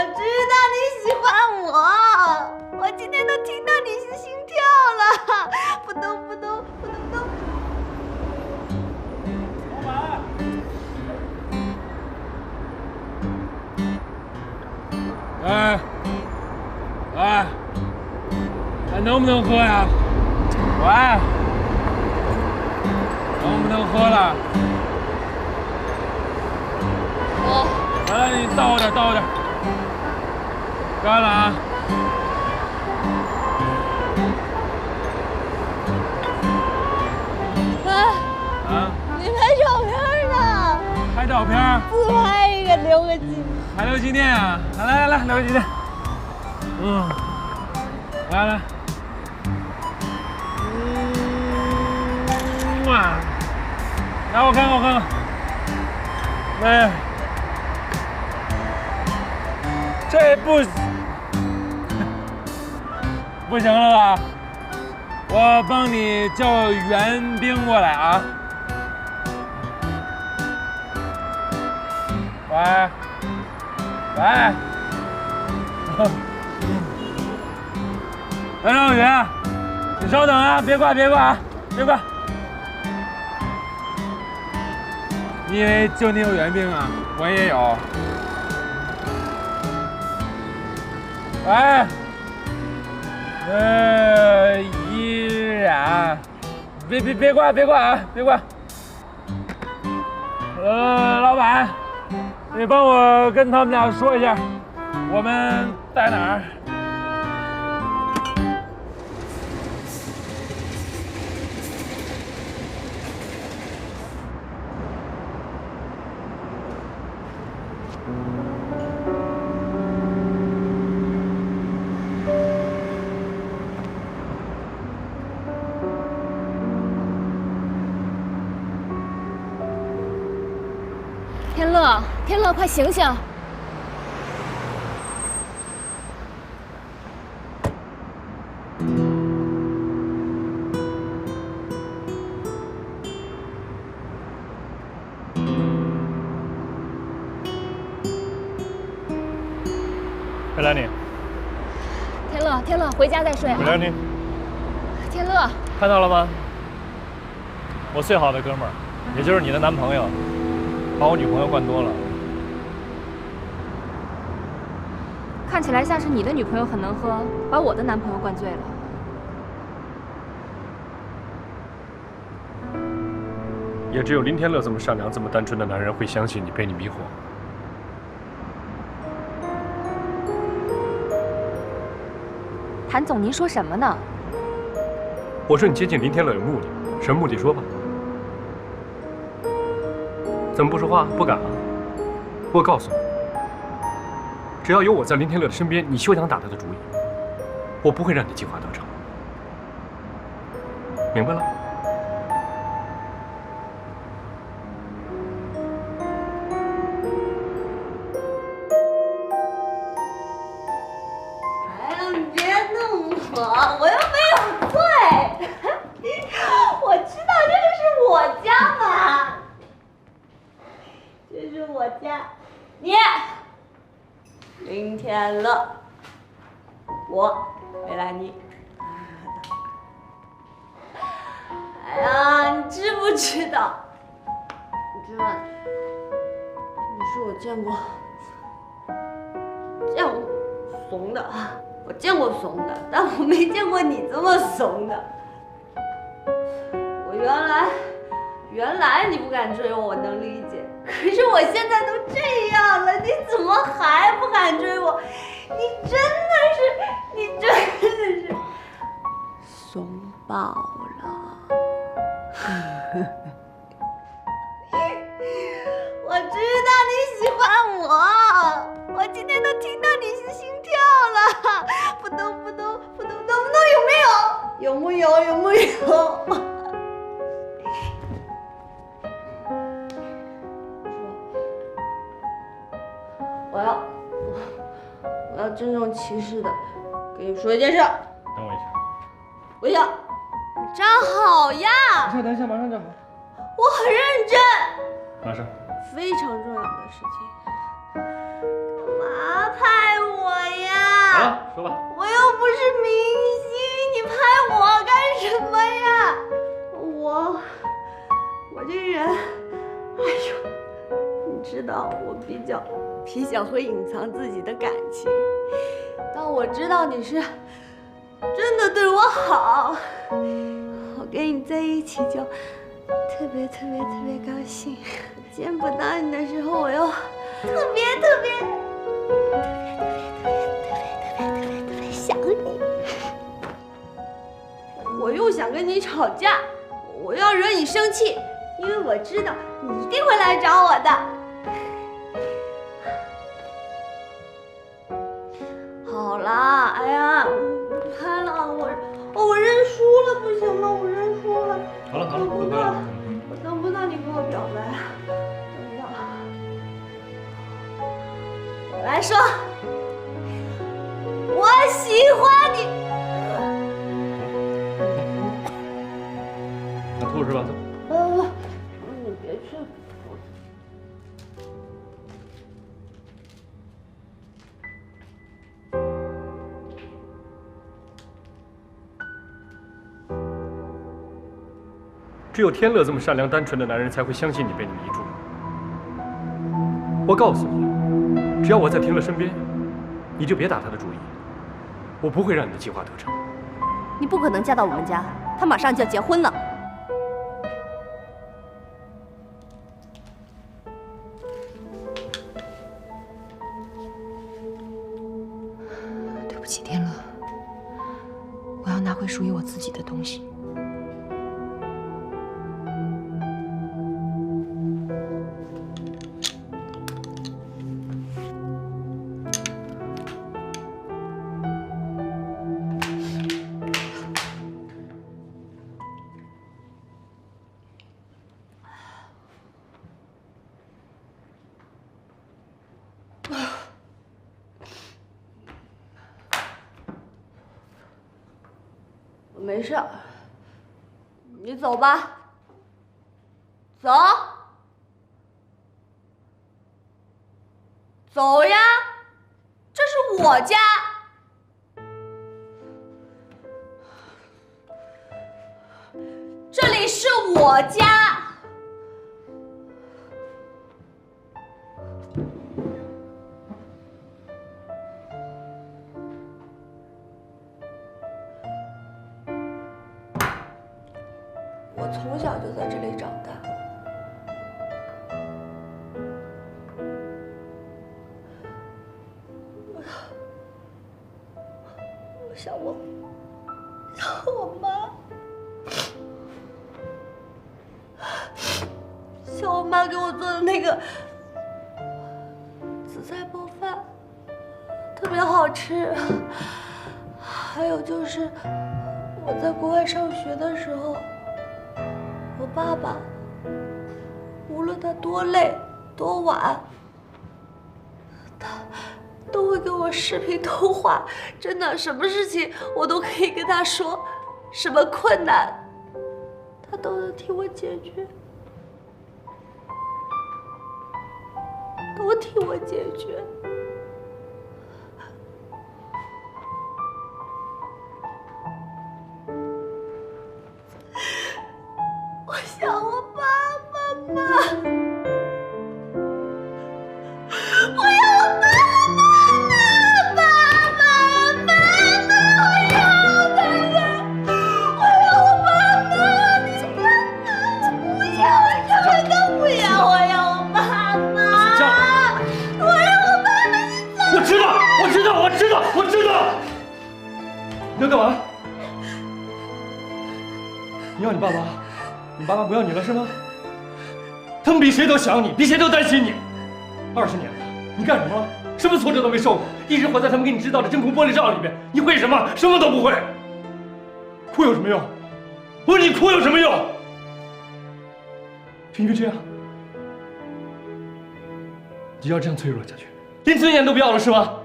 知道你喜欢我，我今天都听到你的心跳了，扑通扑通扑通扑通。老板，哎，还能不能喝呀？喂，能不能喝了？来，你倒点，倒点。干了啊！啊！你拍照片呢？拍照片？自拍一个，留个纪念。还留纪念啊！来，留个纪念。来。来，我看看。哎，这不行了吧？我帮你叫援兵过来啊！喂，梁少宇，你稍等啊，别挂啊，别挂。你以为就你有援兵啊？我也有。依然，别挂啊，别挂。老板，你帮我跟他们俩说一下，我们在哪儿？天乐，快醒醒！佩兰妮，天乐，回家再睡。佩兰妮，天乐，看到了吗？我最好的哥们儿，也就是你的男朋友，把我女朋友灌多了。看起来像是你的女朋友很能喝，把我的男朋友灌醉了。也只有林天乐这么善良、这么单纯的男人会相信你，被你迷惑。谭总，您说什么呢？我说你接近林天乐有目的，什么目的？说吧。怎么不说话？不敢啊？我告诉你，只要有我在林天乐的身边，你休想打他的主意。我不会让你计划得逞，明白了？哎呀，你别弄我，我又没有醉。我知道这个是我家嘛，这是我家。你，林天乐，我梅兰妮。哎呀，你知不知道？你知道，你是我见过怂的，我见过怂的，但我没见过你这么怂的。我原来你不敢追我，我能理解。可是我现在都这样了，你怎么还不敢追我？你真的是怂爆了。我知道你喜欢我，我今天都听到你的心跳了，扑通扑通扑通扑通，有木有？我要郑重其事的跟你说一件事。等我一下。微笑，你站好呀！等一下，马上就好。我很认真。马上。非常重要的事情，干嘛拍说吧。我又不是明星，你拍我干什么呀？我这人，哎呦，你知道我比较会隐藏自己的感情。当我知道你是真的对我好，我跟你在一起就特别高兴。见不到你的时候，我又特别想你。我又想跟你吵架，我要惹你生气，因为我知道你一定会来找我的。好啦，哎呀，不拍了，我认输了，不行吗？我认输了。好了，我等不到你跟我表白，等不到。我来说，我喜欢你。想吐是吧？你别去。只有天乐这么善良单纯的男人才会相信你被你迷住。我告诉你，只要我在天乐身边，你就别打他的主意。我不会让你的计划得逞。你不可能嫁到我们家，他马上就要结婚了。对不起，天乐，我要拿回属于我自己的东西。没事儿，你走吧。走，走呀，这是我家。这里是我家。我从小就在这里长大。我想我妈，像我妈给我做的那个紫菜包饭，特别好吃。还有就是我在国外上学的时候。我爸爸，无论他多累多晚，他都会给我视频通话。真的，什么事情我都可以跟他说，什么困难，他都能替我解决，都替我解决。我想我爸爸妈，我要我爸爸妈妈，我要他们，我要我爸爸，你们不要，什么都不要，我要我爸爸，我要我爸爸，你走。我知道。你要干嘛？你要你爸爸？你爸妈不要你了是吗？他们比谁都想你，比谁都担心你。20年了，你干什么？什么挫折都没受过，一直活在他们给你制造的真空玻璃罩里面。你会什么？什么都不会。哭有什么用？我说你哭有什么用？就因为这样，你要这样脆弱下去，连尊严都不要了是吗？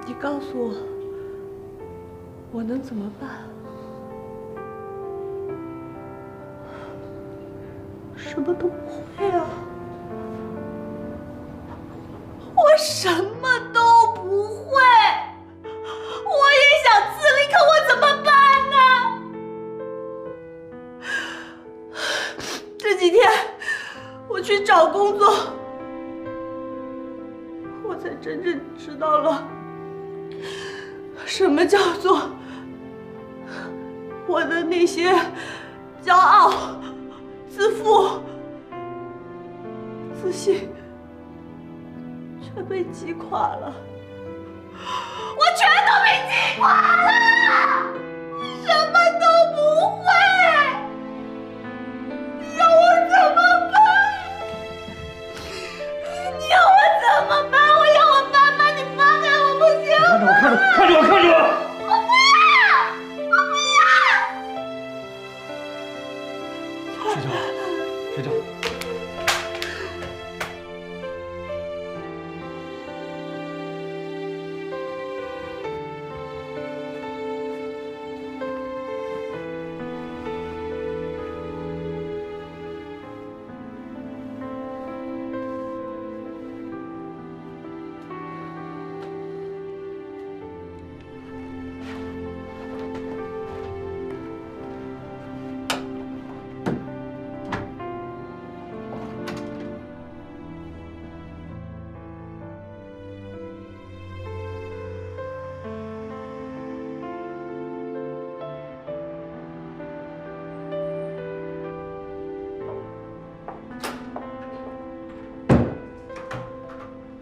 你告诉我，我能怎么办？什么都不会啊！我什么都不会，我也想自立，可我怎么办呢？这几天我去找工作，我才真正知道了什么叫做我的那些骄傲、自负、自信全被击垮了，我全都被击垮了，什么都不会，你要我怎么办？你要我怎么办？我要我爸妈，你放开我不行吗？看着我，看着我！我不要！睡觉，睡觉。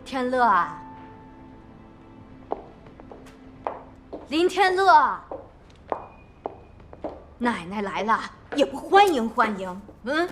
天乐啊，林天乐，奶奶来了也不欢迎欢迎，嗯。